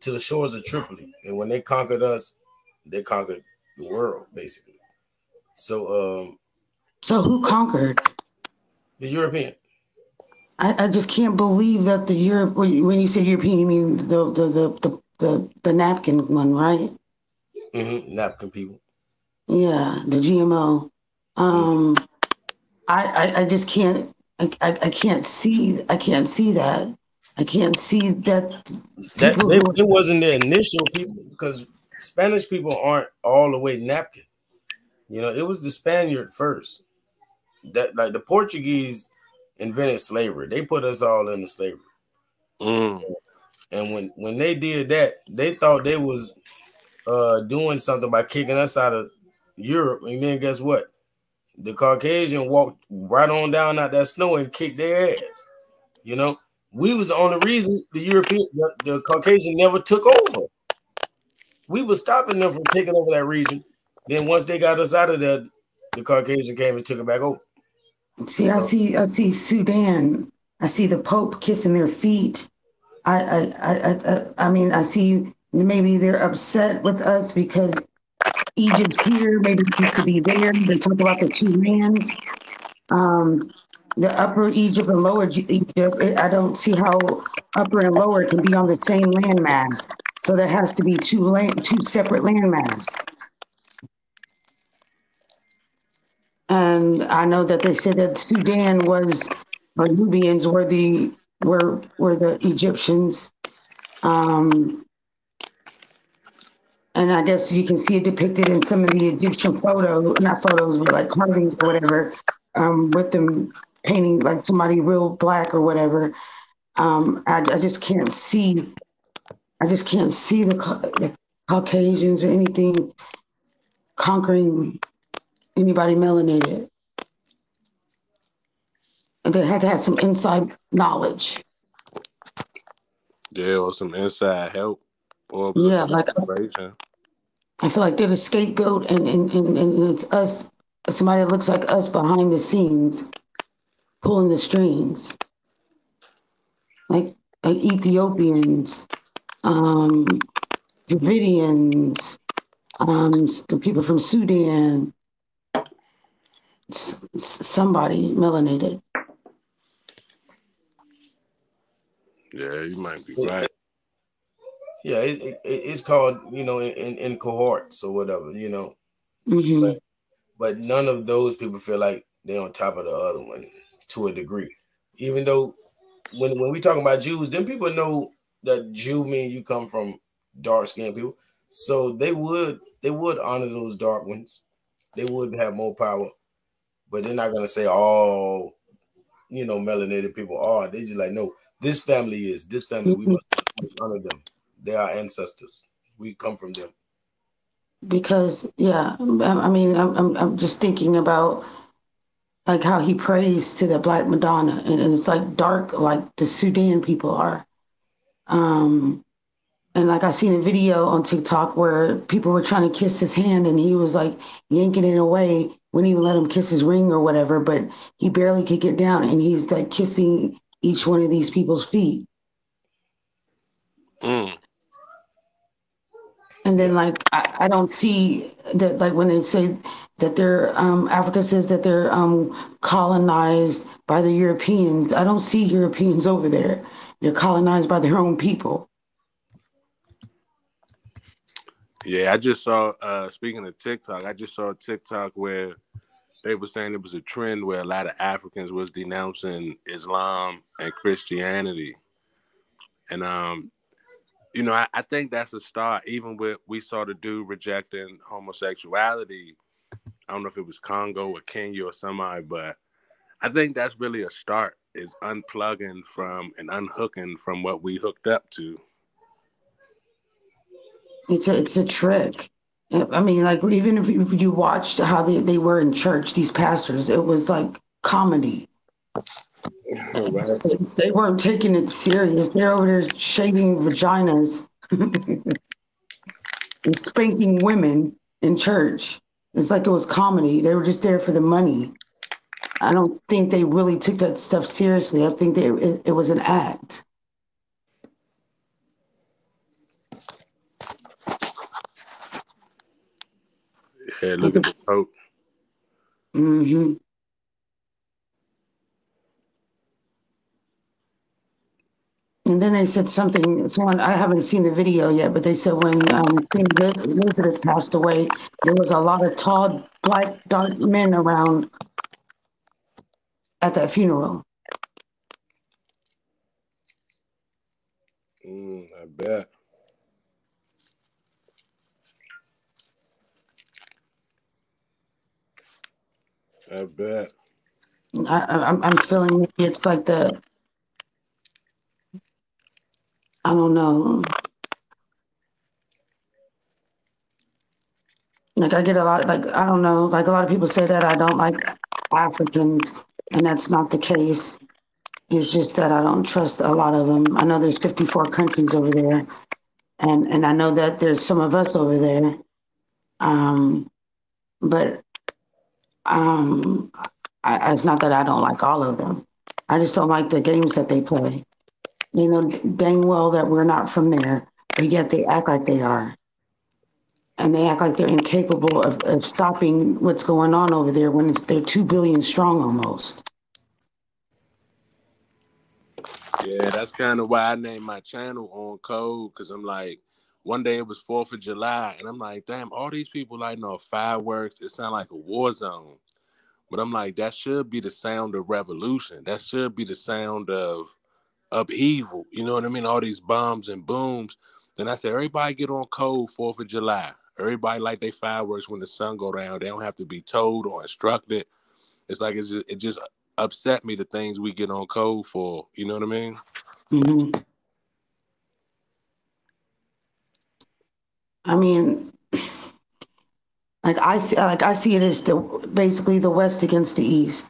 [SPEAKER 2] to the shores of Tripoli. And when they conquered us, they conquered the world, basically. So
[SPEAKER 3] who conquered?
[SPEAKER 2] The European.
[SPEAKER 3] I just can't believe that the Europe. When you say European, you mean the napkin one, right?
[SPEAKER 2] Mm-hmm. Napkin people.
[SPEAKER 3] Yeah, the GMO. I just can't. I can't see that. I can't see that.
[SPEAKER 2] It wasn't the initial people, because Spanish people aren't all the way napkin. It was the Spaniard first. That, like, the Portuguese invented slavery. They put us all into slavery. And when they did that, they thought they was doing something by kicking us out of Europe. And then guess what? The Caucasian walked right on down out that snow and kicked their ass. We was the only reason the Caucasian never took over. We was stopping them from taking over that region. Then once they got us out of there, the Caucasian came and took it back over.
[SPEAKER 3] See, I see Sudan. I see the Pope kissing their feet. I mean, I see maybe they're upset with us because Egypt's here. Maybe it used to be there. They talk about the 2 lands. The Upper Egypt and Lower Egypt. I don't see how Upper and Lower can be on the same landmass. So there has to be 2 separate landmass. And I know that they said that Sudan was, or Nubians were the Egyptians. And I guess you can see it depicted in some of the Egyptian not photos, but like carvings or whatever, with them painting like somebody real black or whatever. I just can't see. I just can't see the Caucasians or anything conquering anybody melanated. And they had to have some inside knowledge.
[SPEAKER 5] Yeah, or some inside help. Or
[SPEAKER 3] yeah, like I feel like they're the scapegoat, and it's us somebody that looks like us behind the scenes, pulling the strings, like Ethiopians, Dravidians, the people from Sudan, somebody melanated.
[SPEAKER 5] Yeah, you might be right.
[SPEAKER 2] Yeah, it's called, in cohorts or whatever,
[SPEAKER 3] Mm-hmm.
[SPEAKER 2] but none of those people feel like they're on top of the other one to a degree. Even though when we talk about Jews, then people know that Jew mean you come from dark skinned people. So they would honor those dark ones. They would have more power, but they're not gonna say all melanated people are. They just like, no, this family is this family. We must honor them. They are ancestors. We come from them.
[SPEAKER 3] Because I mean, I'm just thinking about like how he prays to the Black Madonna, and it's like dark, like the Sudan people are. And like I seen a video on TikTok where people were trying to kiss his hand, and he was like yanking it away. Wouldn't even let him kiss his ring or whatever, but he barely could get down, and he's like kissing each one of these people's feet. And then, like, I don't see that, like, when they say that they're, Africa says that they're colonized by the Europeans. I don't see Europeans over there. They're colonized by their own people.
[SPEAKER 5] Yeah, I just saw, speaking of TikTok, I just saw a TikTok where they were saying it was a trend where a lot of Africans was denouncing Islam and Christianity. And, I think that's a start. Even with, we saw the dude rejecting homosexuality. I don't know if it was Congo or Kenya or somebody, but I think that's really a start, is unplugging from and unhooking from what we hooked up to.
[SPEAKER 3] It's a trick. I mean, like, even if you watched how they were in church, these pastors, it was like comedy.
[SPEAKER 5] Right.
[SPEAKER 3] They weren't taking it serious. They're over there shaving vaginas and spanking women in church. It's like it was comedy. They were just there for the money. I don't think they really took that stuff seriously. I think it was an act.
[SPEAKER 5] Yeah, look at the Pope.
[SPEAKER 3] Mm-hmm. And then they said something. Someone, I haven't seen the video yet, but they said when Queen Elizabeth passed away, there was a lot of tall, black, dark men around at that funeral.
[SPEAKER 5] I bet. I bet.
[SPEAKER 3] I'm feeling maybe it's like I don't know. Like I get a lot, like, I don't know, like a lot of people say that I don't like Africans, and that's not the case. It's just that I don't trust a lot of them. I know there's 54 countries over there, and I know that there's some of us over there. But it's not that I don't like all of them. I just don't like the games that they play. They know dang well that we're not from there, but yet they act like they are. And they act like they're incapable of stopping what's going on over there when they're 2 billion strong almost.
[SPEAKER 5] Yeah, that's kind of why I named my channel On Code, because I'm like, one day it was 4th of July, and I'm like, damn, all these people lighting off fireworks, it sounds like a war zone. But I'm like, that should be the sound of revolution. That should be the sound of upheaval. You know what I mean? All these bombs and booms. Then I said, everybody get on code 4th of July. Everybody light their fireworks when the sun go down. They don't have to be told or instructed. It's like it just upset me, the things we get on code for. You know what I mean?
[SPEAKER 3] Mm-hmm. I mean, I see it as basically the West against the East,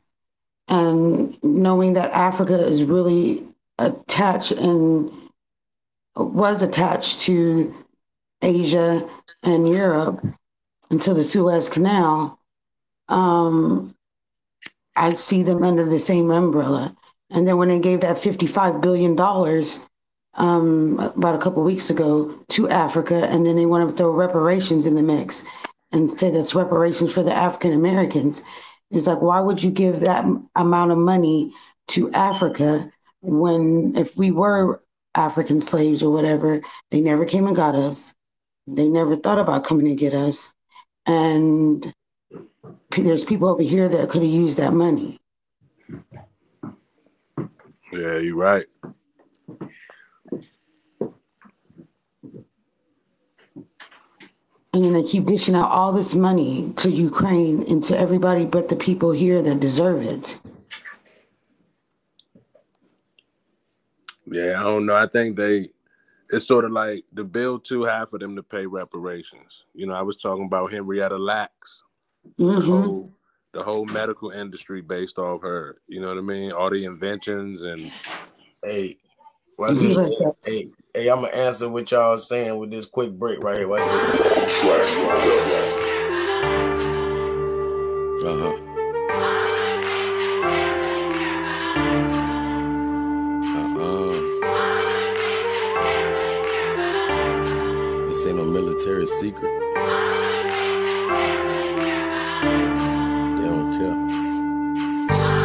[SPEAKER 3] and knowing that Africa is really attached and was attached to Asia and Europe until the Suez Canal. I see them under the same umbrella. And then when they gave that $55 billion about a couple weeks ago to Africa, and then they want to throw reparations in the mix and say that's reparations for the African Americans. It's like, why would you give that amount of money to Africa when, if we were African slaves or whatever, they never came and got us. They never thought about coming to get us. And there's people over here that could have used that money.
[SPEAKER 5] Yeah, you're right.
[SPEAKER 3] And then they keep dishing out all this money to Ukraine and to everybody but the people here that deserve it.
[SPEAKER 5] Yeah, I don't know. I think it's sort of like the bill too high for them to pay reparations. You know, I was talking about Henrietta Lacks, the whole medical industry based off her. You know what I mean? All the inventions and
[SPEAKER 2] Hey, watch this. Hey, I'm gonna answer what y'all saying with this quick break right here. Watch this. This ain't no military secret. They don't care.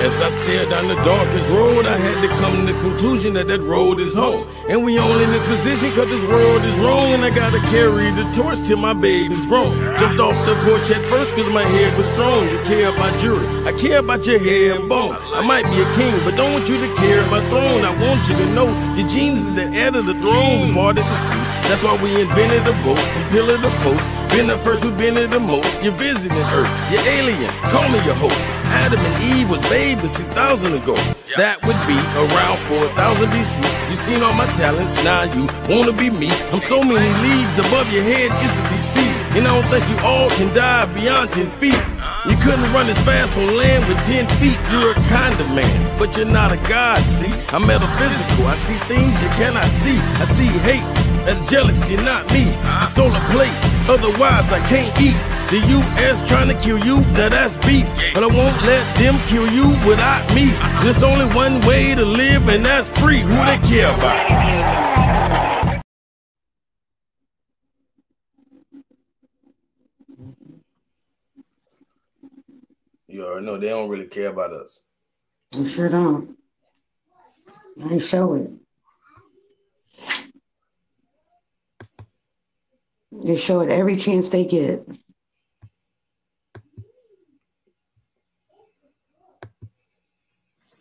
[SPEAKER 2] As I stared down the darkest road, I had to come to the conclusion that road is home. And we only in this position cause this world is wrong. And I gotta carry the torch till my baby's grown. Jumped off the porch at first cause my head was strong. You care about jury, I care about your hair and bone. I might be a king, but don't want you to care about throne. I want you to know your genes is the heir to the throne. We parted the sea, that's why we invented the boat. From pillar to post, been the first who been it the most. You're visiting Earth, you're alien, call me your host. Adam and Eve was babies 6,000 ago. That would be around 4,000 BC. You seen all my talents, now you wanna be me. I'm so many leagues above your head, it's a deep sea. And I don't think you all can dive beyond 10 feet. You couldn't run as fast on land with 10 feet. You're a kind of man, but you're not a god, see? I'm metaphysical, I see things you cannot see. I see hate, that's jealous, you're not me. I stole a plate, otherwise I can't eat. The U.S. trying to kill you, now that's beef. But I won't let them kill you without me. There's only one way to live, and that's free. Who they care about? You already know they don't really care about us.
[SPEAKER 3] They sure don't. They show it. They show it every chance they get.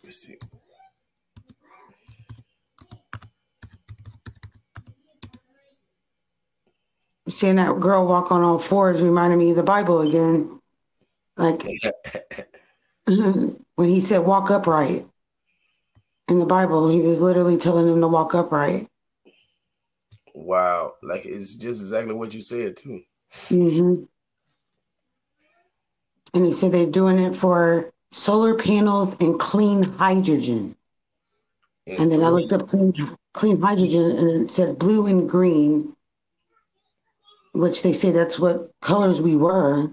[SPEAKER 2] Let's see.
[SPEAKER 3] Seeing that girl walk on all fours reminded me of the Bible again. Like when he said walk upright in the Bible, he was literally telling them to walk upright.
[SPEAKER 2] Wow. Like it's just exactly what you said too.
[SPEAKER 3] Mm-hmm. And he said they're doing it for solar panels and clean hydrogen. And then I looked up clean hydrogen and it said blue and green, which they say that's what colors we were.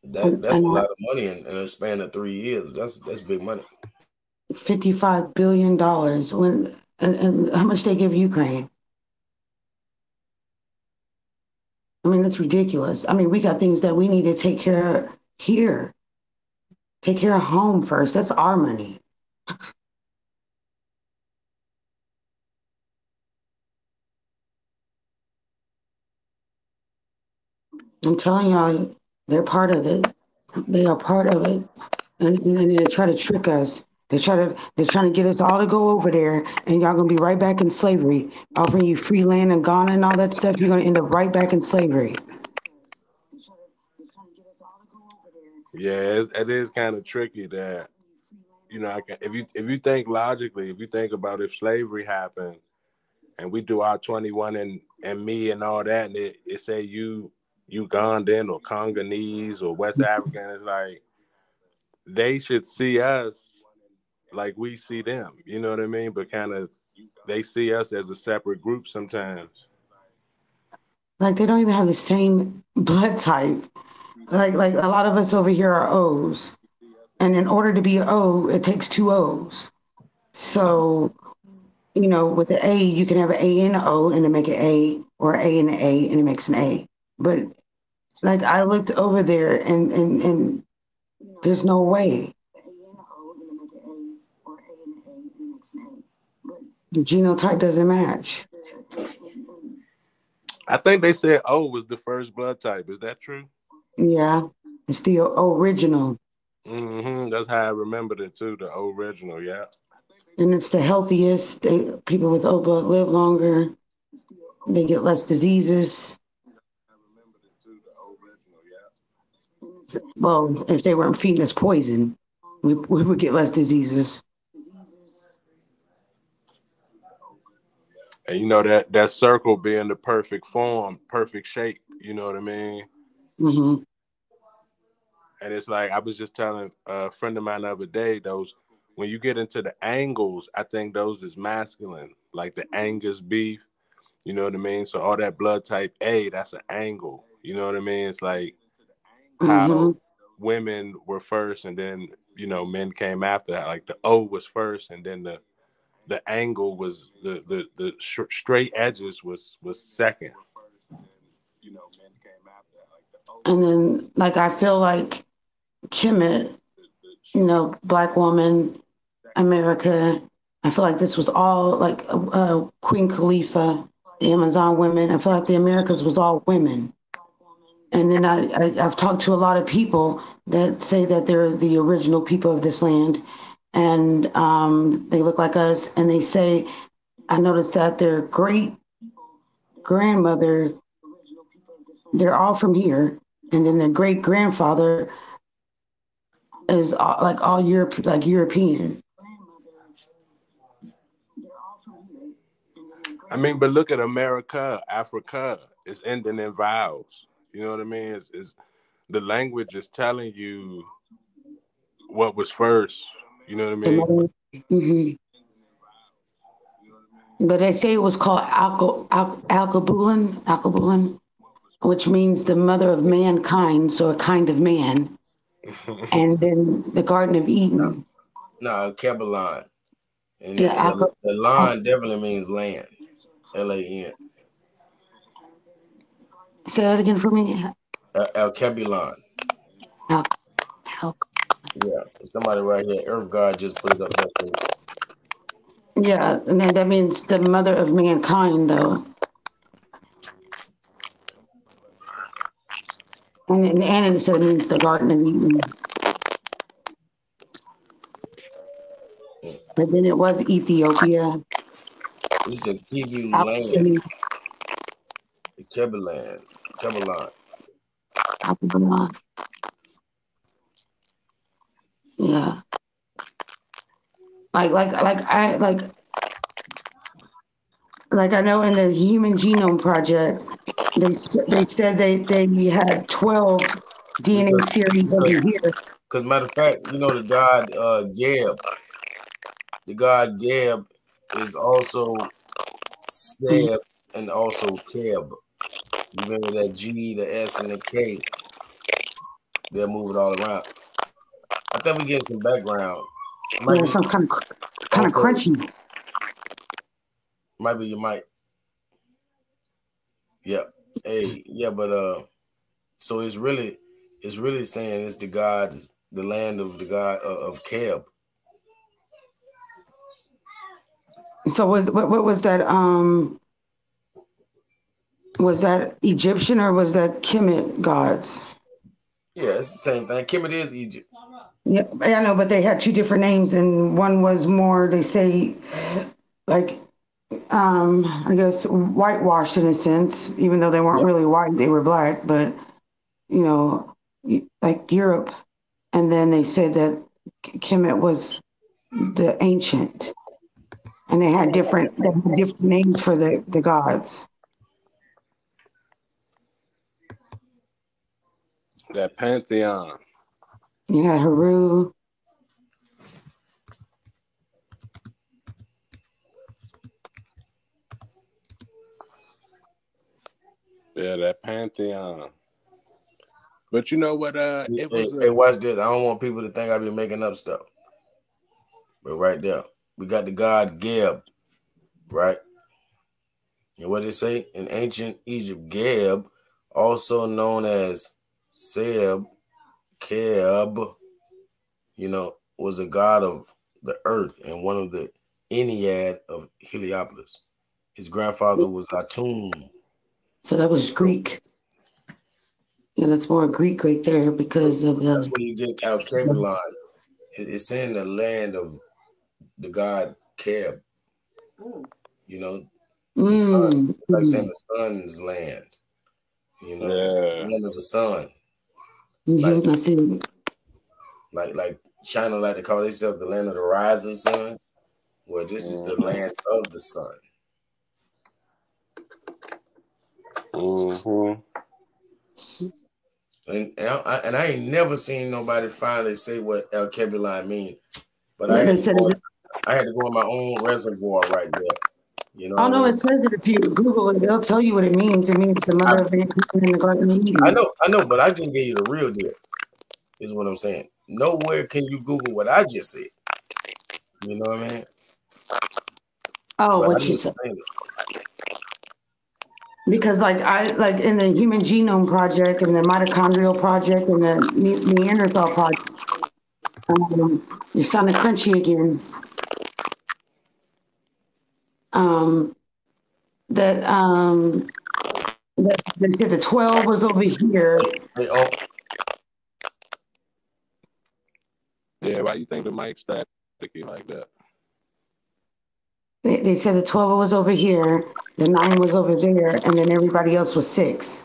[SPEAKER 2] That's a lot of money in a span of 3 years. That's big money.
[SPEAKER 3] $55 billion. And how much they give Ukraine? I mean, that's ridiculous. I mean, we got things that we need to take care of here. Take care of home first. That's our money. I'm telling y'all, they're part of it. They are part of it. And they try to trick us. They're trying to get us all to go over there, and y'all gonna be right back in slavery. Offering you free land and Ghana and all that stuff, you're gonna end up right back in slavery.
[SPEAKER 5] Yeah, it is kind of tricky that, you know, if you think logically, if you think about if slavery happened and we do our 21 and me and all that, and it say you Ugandan or Congolese or West African, it's like they should see us like we see them. You know what I mean? But kind of they see us as a separate group sometimes.
[SPEAKER 3] like they don't even have the same blood type. Like a lot of us over here are O's, and in order to be an O, it takes two O's. So with the A, you can have an A and an O and it make an A, or A and an A and it makes an A. But like I looked over there and there's no way. The genotype doesn't match.
[SPEAKER 5] I think they said O was the first blood type. Is that true?
[SPEAKER 3] Yeah, it's the original.
[SPEAKER 5] That's how I remembered it too. The original, yeah.
[SPEAKER 3] And it's the healthiest. People with O blood live longer. They get less diseases. Well, if they weren't feeding us poison, we would get less diseases.
[SPEAKER 5] And you know that circle being the perfect form, perfect shape. You know what I mean?
[SPEAKER 3] Mm-hmm.
[SPEAKER 5] And it's like I was just telling a friend of mine the other day, those when you get into the angles, I think those is masculine, like the Angus beef. You know what I mean? So all that blood type A, that's an angle. You know what I mean? It's like how women were first, and then men came after. Like the O was first, and then the angle was the straight edges was second.
[SPEAKER 3] And then, like, I feel like Kemet, Black woman, America. I feel like this was all like Queen Khalifa, the Amazon women. I feel like the Americas was all women. And then I've talked to a lot of people that say that they're the original people of this land, and they look like us. And they say, I noticed that their great grandmother, they're all from here, and then their great grandfather is like all Europe, like European.
[SPEAKER 5] I mean, but look at America, Africa is ending in vowels. You know what I mean? Is the language is telling you what was first. You know what I mean?
[SPEAKER 3] Mm-hmm. But they say it was called Alkebulan, which means the mother of mankind, so a kind of man. And then the Garden of Eden.
[SPEAKER 2] No, Kebalan. And
[SPEAKER 3] Yeah,
[SPEAKER 2] the line definitely means land. Lan.
[SPEAKER 3] say that again for me.
[SPEAKER 2] Kebulan. Yeah, somebody right here. Earth God just put it up there.
[SPEAKER 3] Yeah, and then that means the mother of mankind, though. And it said it means the Garden of Eden. But then it was Ethiopia.
[SPEAKER 2] It's the Kibu land. The Kebalan.
[SPEAKER 3] Yeah. Like I know in the Human Genome Project, they said they had 12 DNA series over here.
[SPEAKER 2] Because matter of fact, the god Geb is also Seb and also Keb. You remember that G, the S, and the K? They'll move it all around. I think we get some background.
[SPEAKER 3] Yeah, it sounds kind of crunchy.
[SPEAKER 2] Might be your mic. Yeah. Hey, yeah, but so it's really saying it's the land of the god of Keb.
[SPEAKER 3] So what was that? Was that Egyptian or was that Kemet gods?
[SPEAKER 2] Yeah, it's the same thing. Kemet is Egypt.
[SPEAKER 3] Yeah, I know, but they had two different names, and one was more, they say, like, I guess whitewashed in a sense, even though they weren't really white, they were black, but like Europe. And then they said that Kemet was the ancient, and they had different names for the gods.
[SPEAKER 5] That pantheon.
[SPEAKER 3] Yeah, Heru.
[SPEAKER 5] Yeah, that pantheon. But you know what?
[SPEAKER 2] Hey, watch this. I don't want people to think I be making up stuff. But right there, we got the god Geb, right? And what they say in ancient Egypt, Geb, also known as Seb, Keb, was a god of the earth and one of the Ennead of Heliopolis. His grandfather was Atum.
[SPEAKER 3] So that was Greek. Yeah, that's more Greek right there because of the.
[SPEAKER 2] That's where you get Al-Kabilan. It's in the land of the god Keb. The sun, like saying the sun's land. Land of the sun.
[SPEAKER 3] I see.
[SPEAKER 2] Like China, like they call themselves the land of the rising sun. Well, this is the land of the sun. And I ain't never seen nobody finally say what Al-Kabilan mean. But I had to go in my own reservoir right there.
[SPEAKER 3] Oh no, it says it if you Google it, they'll tell you what it means. It means the mother of mankind in the Garden of Eden.
[SPEAKER 2] I know, but I just gave you the real deal. Is what I'm saying. Nowhere can you Google what I just said. You know what I mean?
[SPEAKER 3] Oh, but what you said. Because like in the Human Genome Project and the Mitochondrial Project and the Neanderthal Project, you sounded crunchy again. That they said the 12 was over here.
[SPEAKER 5] Yeah, why you think the mic staticky like that?
[SPEAKER 3] They said the 12 was over here, the 9 was over there, and then everybody else was 6.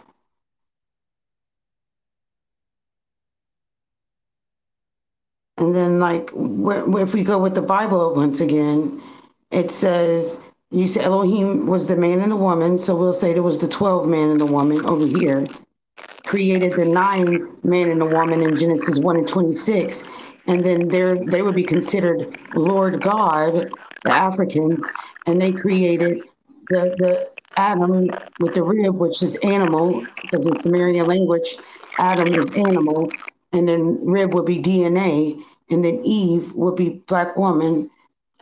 [SPEAKER 3] And then, like, if we go with the Bible once again, it says, you say Elohim was the man and the woman, so we'll say there was the 12 man and the woman over here, created the 9 man and the woman in Genesis 1:26. And then they would be considered Lord God, the Africans, and they created the Adam with the rib, which is animal, because in Sumerian language, Adam is animal, and then rib would be DNA, and then Eve would be black woman.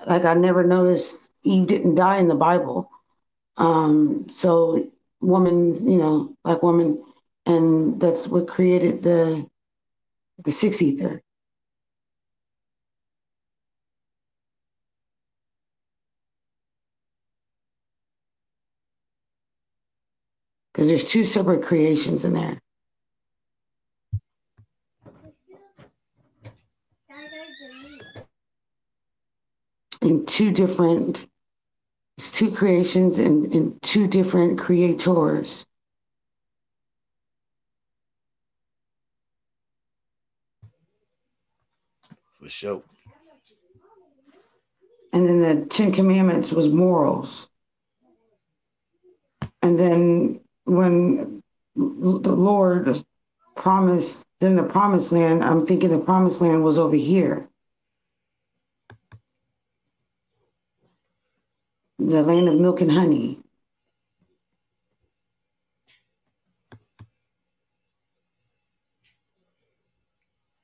[SPEAKER 3] Like I never noticed Eve didn't die in the Bible. So woman, black woman, and that's what created the 6 ether. Because there's 2 separate creations in there. And 2 creations and 2 different creators.
[SPEAKER 2] For sure.
[SPEAKER 3] And then the 10 Commandments was morals. And then when the Lord promised them the promised land, I'm thinking the promised land was over here. The land of milk and honey.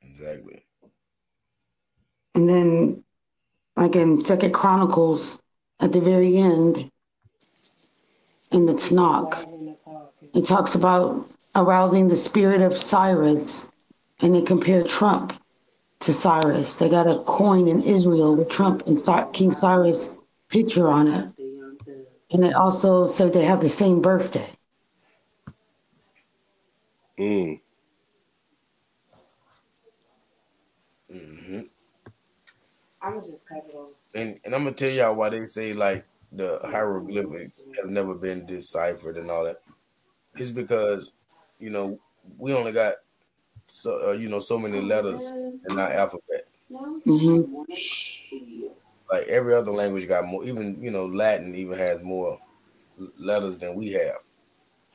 [SPEAKER 2] Exactly.
[SPEAKER 3] And then, like in 2 Chronicles, at the very end, in the Tanakh, it talks about arousing the spirit of Cyrus, and they compare Trump to Cyrus. They got a coin in Israel with Trump and King Cyrus picture on it. And it also said they have the same birthday.
[SPEAKER 2] Mm-hmm.
[SPEAKER 6] I'm gonna just cut it off.
[SPEAKER 2] And I'm gonna tell y'all why they say like the hieroglyphics have never been deciphered and all that. It's because we only got so many letters in our alphabet.
[SPEAKER 3] Mm-hmm.
[SPEAKER 2] Like every other language got more. Even Latin even has more letters than we have.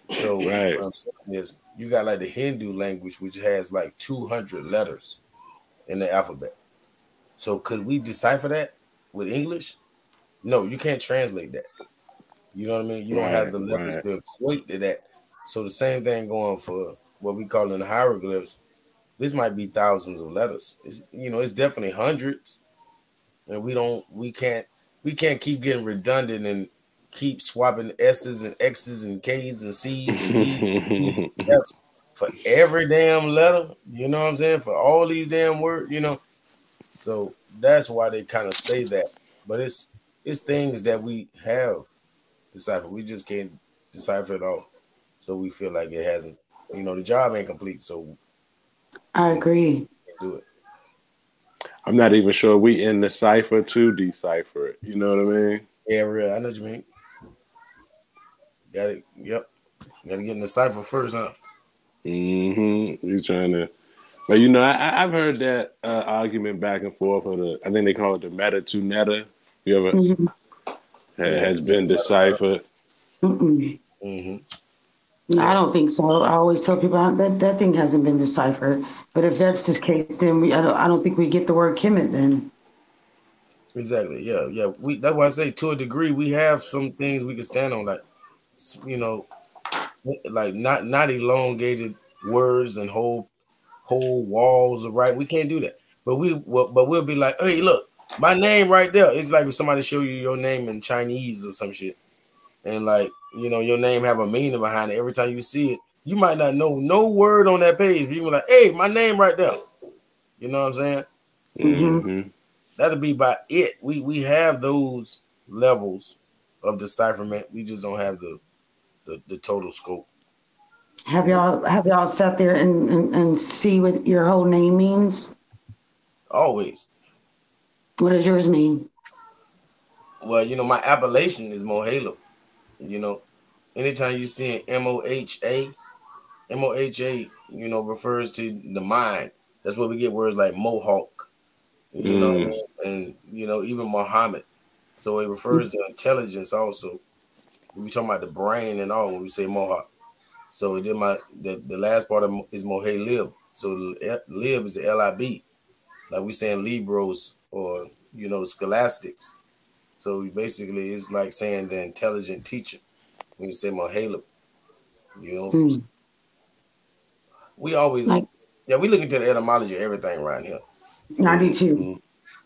[SPEAKER 2] So what I'm saying is, you got like the Hindu language, which has like 200 letters in the alphabet. So could we decipher that with English? No, you can't translate that. You know what I mean? You don't have the letters to equate to that So the same thing going for what we call in the hieroglyphs. This might be thousands of letters. It's, it's definitely hundreds, and we can't keep getting redundant and keep swapping S's and X's and K's and C's and E's and E's and F's for every damn letter. You know what I'm saying? For all these damn words, So that's why they kind of say that. But it's things that we have deciphered. We just can't decipher it all. So we feel like it hasn't, the job ain't complete. So
[SPEAKER 3] I agree.
[SPEAKER 2] Do it.
[SPEAKER 5] I'm not even sure we in the cipher to decipher it. You know what I mean?
[SPEAKER 2] Yeah, real. I know what you mean. Got it. Yep. Got to get in the cipher first, huh?
[SPEAKER 5] Mm-hmm. You trying to, but I've heard that argument back and forth of I think they call it the meta to neta. You ever has been deciphered?
[SPEAKER 3] No, I don't think so. I always tell people that thing hasn't been deciphered. But if that's the case, then I don't think we get the word Kemet then.
[SPEAKER 2] Exactly. Yeah. That's why I say to a degree we have some things we can stand on, like like not elongated words and whole walls of right. We can't do that. But we'll be like, hey, look, my name right there. It's like if somebody show you your name in Chinese or some shit, and like your name have a meaning behind it. Every time you see it, you might not know no word on that page, but you be like, hey, my name right there. You know what I'm saying?
[SPEAKER 5] Mm-hmm.
[SPEAKER 2] That'll be by it. We have those levels of decipherment. We just don't have the total scope.
[SPEAKER 3] Have y'all sat there and see what your whole name means?
[SPEAKER 2] Always.
[SPEAKER 3] What does yours mean?
[SPEAKER 2] Well, my appellation is Mohalo. Anytime you see an MOHA, refers to the mind. That's where we get words like Mohawk. You know what I mean? And even Muhammad. So it refers to intelligence also. We talking about the brain and all when we say Mohawk. So then the last part of is Mohe Lib. So Lib is the LIB. Like we saying Libros or scholastics. So basically it's like saying the intelligent teacher when you say Mohe Lib. We always we look into the etymology of everything around here.
[SPEAKER 3] I do too.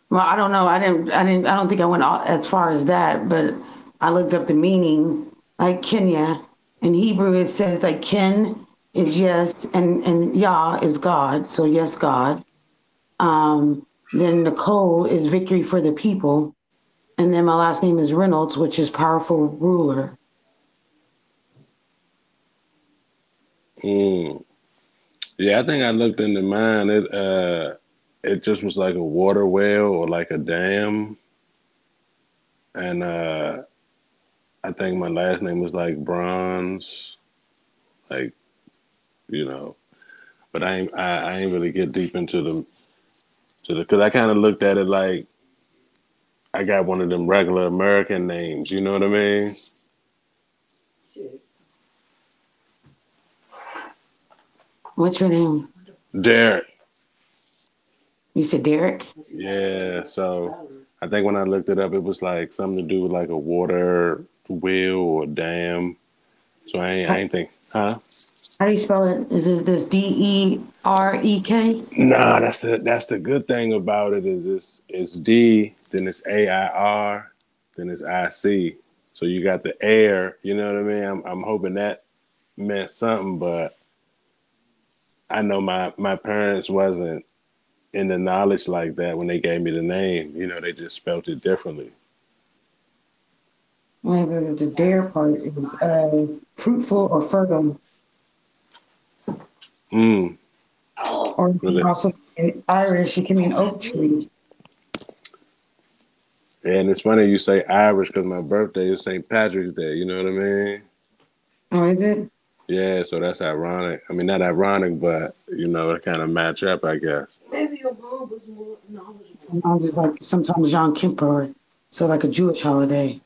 [SPEAKER 3] Well, I don't know. I don't think I went as far as that, but I looked up the meaning. Like Kenya, in Hebrew, it says like Ken is yes, and Yah is God. So yes, God. Then Nicole is victory for the people. And then my last name is Reynolds, which is powerful ruler.
[SPEAKER 5] Yeah, I think I looked into mine. It just was like a water well or like a dam. And I think my last name was like Bronze. Like, but I ain't really get deep into the because I kind of looked at it like I got one of them regular American names, you know what I mean?
[SPEAKER 3] What's your name?
[SPEAKER 5] Derek.
[SPEAKER 3] You said Derek?
[SPEAKER 5] Yeah, so I think when I looked it up, it was like something to do with like a water wheel or dam. So I ain't think, huh?
[SPEAKER 3] How do you spell it? Is it this DEREK?
[SPEAKER 5] Nah, that's the good thing about it is it's D, then it's AIR, then it's IC. So you got the air, you know what I mean? I'm hoping that meant something, but I know my parents wasn't in the knowledge like that when they gave me the name. They just spelled it differently.
[SPEAKER 3] Well, the dare part is fruitful or fertile. Or also in Irish, it can mean oak tree.
[SPEAKER 5] And it's funny you say Irish because my birthday is St. Patrick's Day. You know what I mean?
[SPEAKER 3] Oh, is it?
[SPEAKER 5] Yeah, so that's ironic. I mean, not ironic, but it kind of match up, I guess.
[SPEAKER 6] Maybe your mom was more knowledgeable.
[SPEAKER 3] I'm just like sometimes Yom Kippur, so like a Jewish holiday.